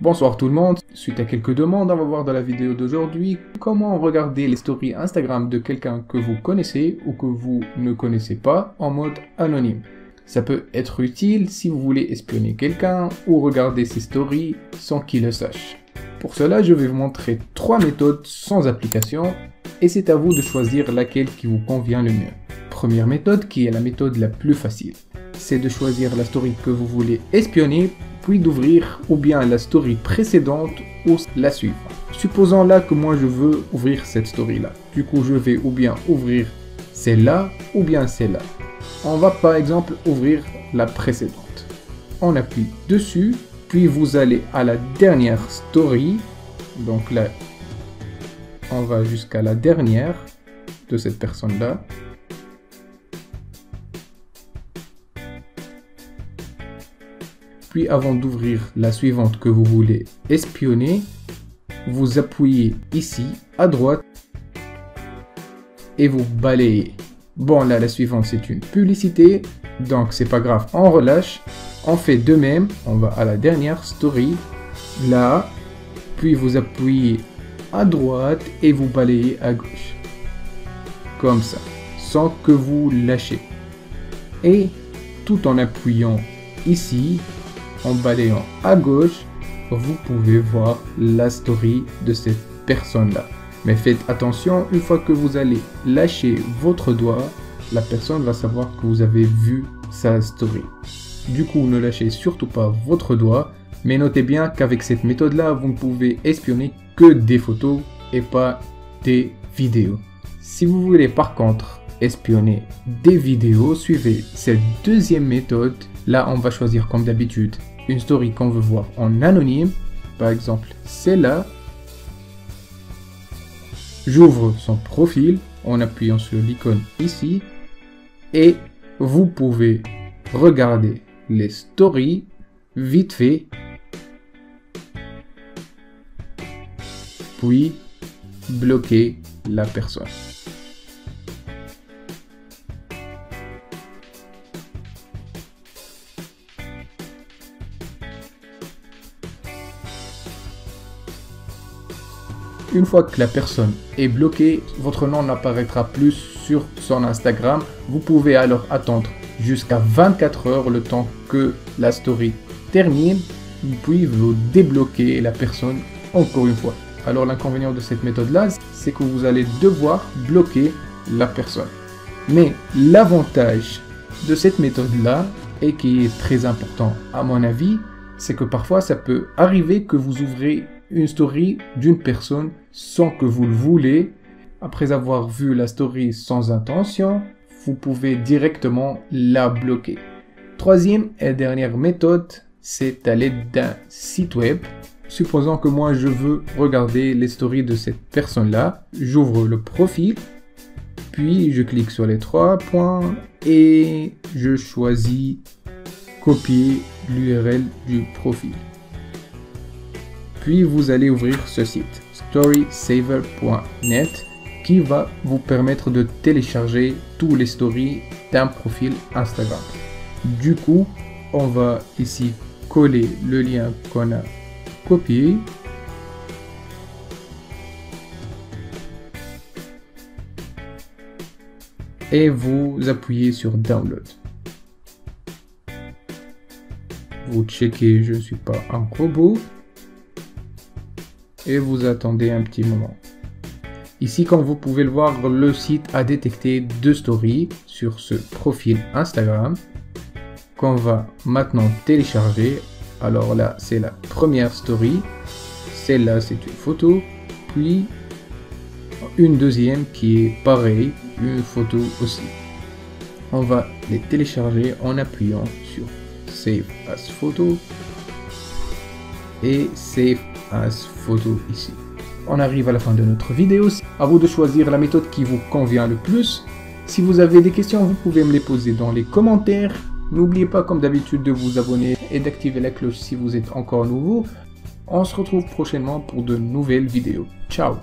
Bonsoir tout le monde, suite à quelques demandes, on va voir dans la vidéo d'aujourd'hui comment regarder les stories Instagram de quelqu'un que vous connaissez ou que vous ne connaissez pas en mode anonyme. Ça peut être utile si vous voulez espionner quelqu'un ou regarder ses stories sans qu'il le sache. Pour cela, je vais vous montrer 3 méthodes sans application et c'est à vous de choisir laquelle qui vous convient le mieux. Première méthode, qui est la méthode la plus facile, c'est de choisir la story que vous voulez espionner, puis d'ouvrir ou bien la story précédente ou la suivante. Supposons là que moi je veux ouvrir cette story là. Du coup je vais ou bien ouvrir celle-là ou bien celle-là. On va par exemple ouvrir la précédente. On appuie dessus, puis vous allez à la dernière story. Donc là, on va jusqu'à la dernière de cette personne là. Puis avant d'ouvrir la suivante que vous voulez espionner, vous appuyez ici à droite et vous balayez. Bon là la suivante c'est une publicité, donc c'est pas grave, on relâche. On fait de même, on va à la dernière story, là, puis vous appuyez à droite et vous balayez à gauche. Comme ça, sans que vous lâchez. Et tout en appuyant ici, en balayant à gauche, vous pouvez voir la story de cette personne-là. Mais faites attention, une fois que vous allez lâcher votre doigt, la personne va savoir que vous avez vu sa story. Du coup, ne lâchez surtout pas votre doigt, mais notez bien qu'avec cette méthode-là, vous ne pouvez espionner que des photos et pas des vidéos. Si vous voulez par contre espionner des vidéos, suivez cette deuxième méthode. Là, on va choisir comme d'habitude une story qu'on veut voir en anonyme, par exemple celle-là. J'ouvre son profil en appuyant sur l'icône ici et vous pouvez regarder les stories vite fait, puis bloquer la personne. Une fois que la personne est bloquée, votre nom n'apparaîtra plus sur son Instagram. Vous pouvez alors attendre jusqu'à 24 heures le temps que la story termine, puis vous débloquez la personne encore une fois. Alors l'inconvénient de cette méthode-là, c'est que vous allez devoir bloquer la personne. Mais l'avantage de cette méthode-là, et qui est très important à mon avis, c'est que parfois ça peut arriver que vous ouvrez une story d'une personne sans que vous le voulez. Après avoir vu la story sans intention, vous pouvez directement la bloquer. Troisième et dernière méthode, c'est à l'aide d'un site web. Supposons que moi je veux regarder les stories de cette personne-là. J'ouvre le profil, puis je clique sur les 3 points et je choisis copier l'URL du profil. Puis vous allez ouvrir ce site, storysaver.net, qui va vous permettre de télécharger tous les stories d'un profil Instagram. Du coup, on va ici coller le lien qu'on a copié. Et vous appuyez sur Download. Vous checkez, je ne suis pas un robot. Et vous attendez un petit moment. Ici, comme vous pouvez le voir, le site a détecté 2 stories sur ce profil Instagram qu'on va maintenant télécharger. Alors là, c'est la première story. Celle-là, c'est une photo. Puis, une deuxième qui est pareille, une photo aussi. On va les télécharger en appuyant sur Save as Photo et Save as Photo ici. On arrive à la fin de notre vidéo. À vous de choisir la méthode qui vous convient le plus. Si vous avez des questions, vous pouvez me les poser dans les commentaires. N'oubliez pas comme d'habitude de vous abonner et d'activer la cloche si vous êtes encore nouveau. On se retrouve prochainement pour de nouvelles vidéos. Ciao!